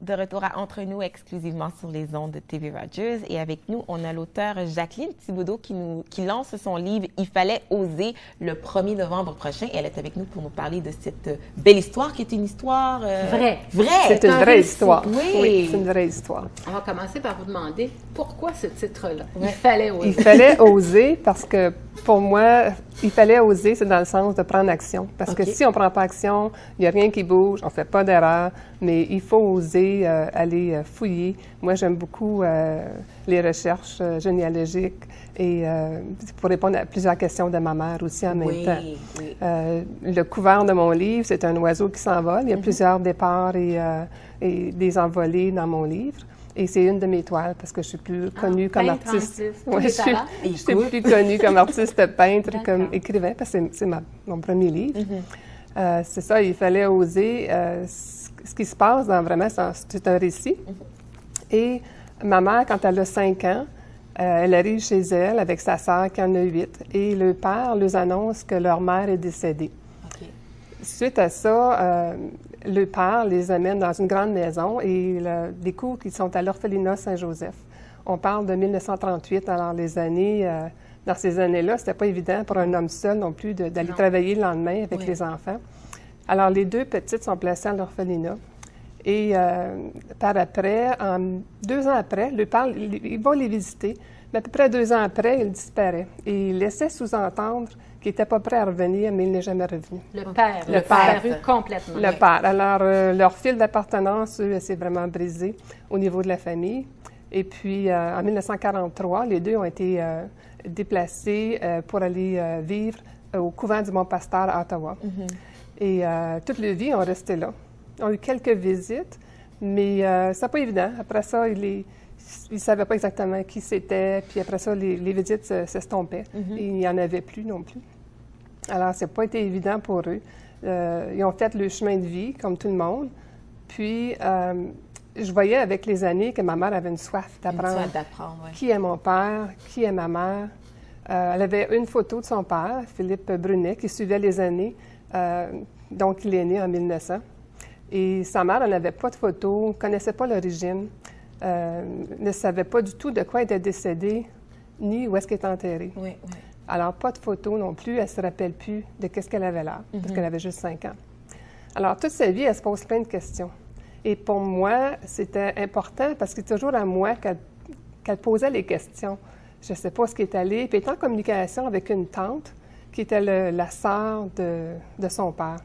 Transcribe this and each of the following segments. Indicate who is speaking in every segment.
Speaker 1: de retour à Entre nous exclusivement sur les ondes de TV Rogers. Et avec nous, on a l'auteure Jacqueline Thibodeau qui lance son livre « Il fallait oser » le 1er novembre prochain. Elle est avec nous pour nous parler de cette belle histoire qui est une histoire...
Speaker 2: vraie.
Speaker 3: C'est une vraie histoire.
Speaker 1: Oui,
Speaker 3: c'est une vraie histoire.
Speaker 2: On va commencer par vous demander pourquoi ce titre-là? Il fallait oser.
Speaker 3: Il fallait oser parce que pour moi, il fallait oser, c'est dans le sens de prendre action. Parce que si on ne prend pas action, il n'y a rien qui bouge, on ne fait pas d'erreur, mais il faut oser aller fouiller. Moi, j'aime beaucoup les recherches généalogiques et pour répondre à plusieurs questions de ma mère aussi en même temps.
Speaker 1: Oui.
Speaker 3: Le couvert de mon livre, c'est un oiseau qui s'envole. Il y a plusieurs départs et des envolées dans mon livre. Et c'est une de mes toiles parce que je suis plus connue comme artiste.
Speaker 2: Ouais,
Speaker 3: je suis plus connue comme artiste peintre, comme écrivain, parce que c'est mon premier livre. C'est ça, il fallait oser. Ce qui se passe vraiment, c'est un récit. Et ma mère, quand elle a 5 ans, elle arrive chez elle avec sa sœur qui en a 8. Et le père leur annonce que leur mère est décédée. Suite à ça, le père les amène dans une grande maison et découvre qu'ils sont à l'orphelinat Saint-Joseph. On parle de 1938, alors dans ces années-là, c'était pas évident pour un homme seul non plus d'aller travailler le lendemain avec les enfants. Alors, les 2 petites sont placées à l'orphelinat. Et par après, 2 ans après, le père, il va les visiter, mais à peu près 2 ans après, il disparaît. Et il laissait sous-entendre qu'il n'était pas prêt à revenir, mais il n'est jamais revenu.
Speaker 2: Le père disparu complètement.
Speaker 3: Le père. Alors, leur fil d'appartenance, eux, s'est vraiment brisé au niveau de la famille. Et puis, en 1943, les 2 ont été déplacés pour aller vivre au couvent du Mont-Pasteur à Ottawa. Et toute leur vie, ils ont resté là. Ils ont eu quelques visites, mais c'est pas évident. Après ça, ils ne savaient pas exactement qui c'était. Puis après ça, les visites s'estompaient. Et il n'y en avait plus non plus. Alors, ça n'a pas été évident pour eux. Ils ont fait le chemin de vie, comme tout le monde. Puis, je voyais avec les années que ma mère avait une soif d'apprendre. Qui est mon père? Qui est ma mère? Elle avait une photo de son père, Philippe Brunet, qui suivait les années. Donc, il est né en 1900. Et sa mère, elle n'avait pas de photo, ne connaissait pas l'origine, ne savait pas du tout de quoi elle était décédée, ni où est-ce qu'elle est enterrée. Alors, pas de photo non plus, elle ne se rappelle plus de qu'est-ce qu'elle avait là, parce qu'elle avait juste 5 ans. Alors, toute sa vie, elle se pose plein de questions. Et pour moi, c'était important parce que c'est toujours à moi qu'elle posait les questions. Je ne sais pas ce qui est allé. Puis, elle était en communication avec une tante qui était la sœur de son père.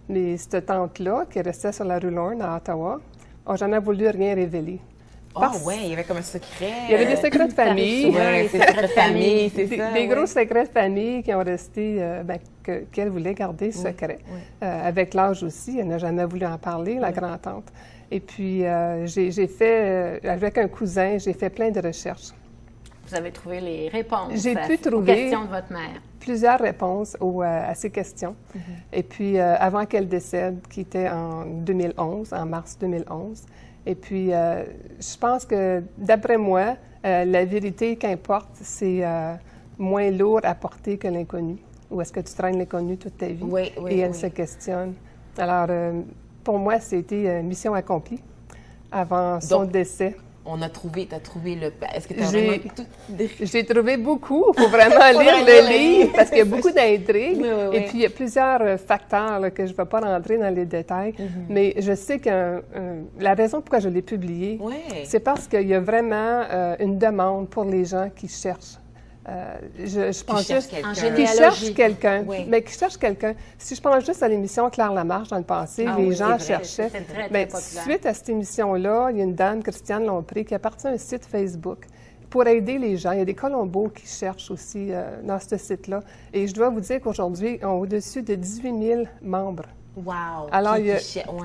Speaker 3: Mais cette tante-là, qui restait sur la rue Lorne à Ottawa, n'a jamais voulu rien révéler.
Speaker 1: Il y avait comme un secret.
Speaker 3: Il y avait des secrets de famille.
Speaker 1: Oui, des secrets de famille, c'est ça.
Speaker 3: Des gros secrets de famille qui ont resté, qu'elle voulait garder secret. Avec l'âge aussi, elle n'a jamais voulu en parler, la grand-tante. Et puis, j'ai fait, avec un cousin, j'ai fait plein de recherches.
Speaker 2: Vous avez trouvé les réponses
Speaker 3: aux
Speaker 2: questions de votre mère.
Speaker 3: Plusieurs réponses à ces questions. Et puis, avant qu'elle décède, qui était en 2011, en mars 2011, et puis, je pense que, d'après moi, la vérité, qu'importe, c'est moins lourd à porter que l'inconnu. Ou est-ce que tu traînes l'inconnu toute ta vie? Et elle se questionne. Alors, pour moi, c'était mission accomplie avant son décès.
Speaker 1: T'as trouvé le... Est-ce que tu as vraiment tout...
Speaker 3: J'ai trouvé beaucoup. Il faut vraiment lire le livre parce qu'il y a beaucoup d'intrigues. Et puis, il y a plusieurs facteurs là, que je ne vais pas rentrer dans les détails. Mais je sais que la raison pourquoi je l'ai publié, c'est parce qu'il y a vraiment une demande pour les gens qui cherchent. Je pense juste qui cherche quelqu'un, mais qui cherche quelqu'un. Si je pense juste à l'émission Claire Lamarche dans le passé, les gens cherchaient. Mais suite à cette émission-là, il y a une dame, Christiane Lompré, qui appartient à un site Facebook pour aider les gens. Il y a des Colombos qui cherchent aussi dans ce site-là. Et je dois vous dire qu'aujourd'hui, on a au-dessus de 18 000 membres.
Speaker 1: Wow!
Speaker 3: Alors, il y a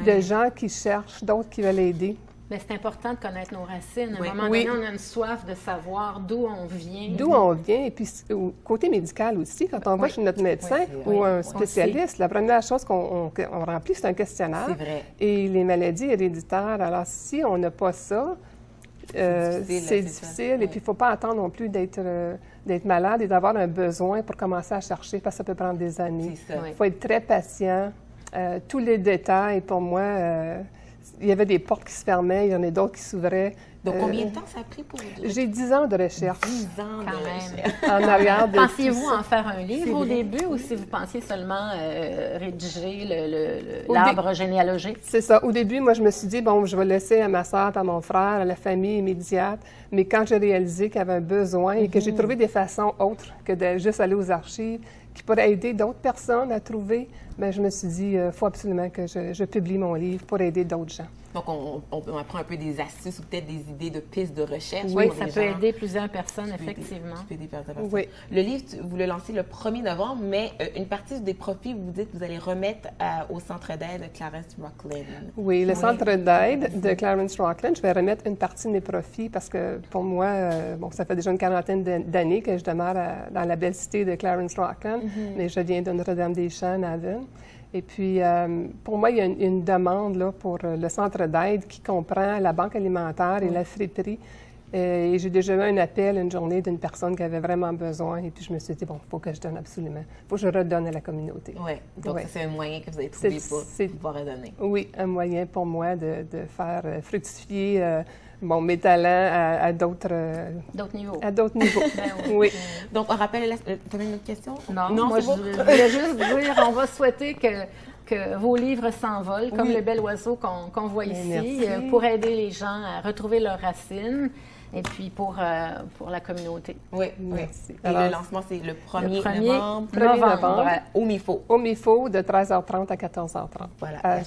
Speaker 3: des gens qui cherchent, d'autres qui veulent aider.
Speaker 2: Mais c'est important de connaître nos racines. À un moment donné, on a une soif de savoir d'où on vient.
Speaker 3: D'où on vient. Et puis, au côté médical aussi, quand on va chez notre médecin ou un spécialiste, la première chose qu'on remplit, c'est un questionnaire.
Speaker 1: C'est vrai.
Speaker 3: Et les maladies héréditaires. Alors, si on n'a pas ça, c'est difficile. Et puis, il ne faut pas attendre non plus d'être malade et d'avoir un besoin pour commencer à chercher, parce que ça peut prendre des années. Il faut être très patient. Tous les détails, pour moi... il y avait des portes qui se fermaient, il y en a d'autres qui s'ouvraient.
Speaker 1: Donc, combien de temps ça a pris pour...
Speaker 3: J'ai 10 ans de recherche.
Speaker 1: 10 ans
Speaker 2: Quand
Speaker 1: de
Speaker 2: même.
Speaker 1: recherche.
Speaker 3: En arrière de
Speaker 2: Pensiez-vous
Speaker 3: tout ça.
Speaker 2: en faire un livre au début ou si vous pensiez seulement rédiger l'arbre généalogique?
Speaker 3: C'est ça. Au début, moi, je me suis dit, bon, je vais laisser à ma soeur, à mon frère, à la famille immédiate. Mais quand j'ai réalisé qu'il y avait un besoin et que j'ai trouvé des façons autres que de juste aller aux archives, qui pourraient aider d'autres personnes à trouver, bien, je me suis dit, il faut absolument que je publie mon livre pour aider d'autres gens.
Speaker 1: Donc, on apprend un peu des astuces ou peut-être des idées de pistes de recherche.
Speaker 2: Oui,
Speaker 1: pour
Speaker 2: ça
Speaker 1: les
Speaker 2: peut
Speaker 1: gens.
Speaker 2: aider plusieurs personnes, effectivement.
Speaker 1: Tu peux aider plusieurs personnes.
Speaker 3: Oui.
Speaker 1: Le livre, vous le lancez le 1er novembre, mais une partie des profits, vous dites que vous allez remettre au Centre d'aide de Clarence Rocklin.
Speaker 3: Oui, le Centre d'aide de Clarence Rocklin, je vais remettre une partie de mes profits parce que pour moi, bon, ça fait déjà une quarantaine d'années que je demeure dans la belle cité de Clarence Rocklin, mais je viens de Notre-Dame-des-Champs, Navan. Et puis, pour moi, il y a une demande là, pour le centre d'aide qui comprend la banque alimentaire et la friperie. Et j'ai déjà eu un appel une journée d'une personne qui avait vraiment besoin. Et puis, je me suis dit, bon, il faut que je donne absolument. Il faut que je redonne à la communauté.
Speaker 1: Oui, donc
Speaker 3: Ouais.
Speaker 1: c'est un moyen que vous avez trouvé pour pouvoir redonner.
Speaker 3: Oui, un moyen pour moi de faire fructifier mes talents à d'autres
Speaker 2: D'autres niveaux.
Speaker 3: à d'autres niveaux.
Speaker 2: Ben oui.
Speaker 3: Oui.
Speaker 1: Donc, on rappelle... Tu avais une autre question?
Speaker 2: Non, moi,
Speaker 1: c'est bon?
Speaker 2: je voulais juste dire, on va souhaiter que vos livres s'envolent, comme le bel oiseau qu'on voit ici,
Speaker 3: Merci.
Speaker 2: pour aider les gens à retrouver leurs racines et puis pour la communauté.
Speaker 1: Oui, oui.
Speaker 3: Merci.
Speaker 1: Et
Speaker 3: Alors,
Speaker 1: le lancement, c'est le 1er
Speaker 2: 1er
Speaker 1: novembre.
Speaker 3: 1er novembre.
Speaker 1: Au MIFO.
Speaker 3: Au MIFO, de 13h30 à 14h30.
Speaker 1: Voilà.
Speaker 3: À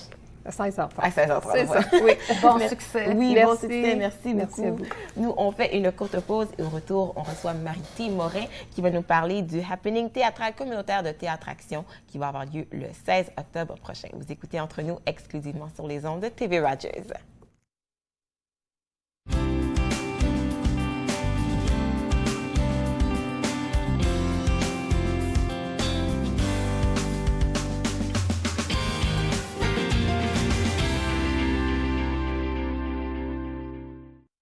Speaker 3: 16h30.
Speaker 1: À 16h30.
Speaker 3: C'est
Speaker 1: voilà.
Speaker 3: ça, oui.
Speaker 2: Bon succès.
Speaker 1: Oui,
Speaker 3: Merci.
Speaker 1: bon succès, merci
Speaker 3: Merci
Speaker 1: beaucoup.
Speaker 3: à vous.
Speaker 1: Nous, on fait une courte pause et au retour, on reçoit Marie-T Morin qui va nous parler du happening théâtral communautaire de Théâtre Action qui va avoir lieu le 16 octobre prochain. Vous écoutez Entre nous exclusivement sur les ondes de TV Rogers.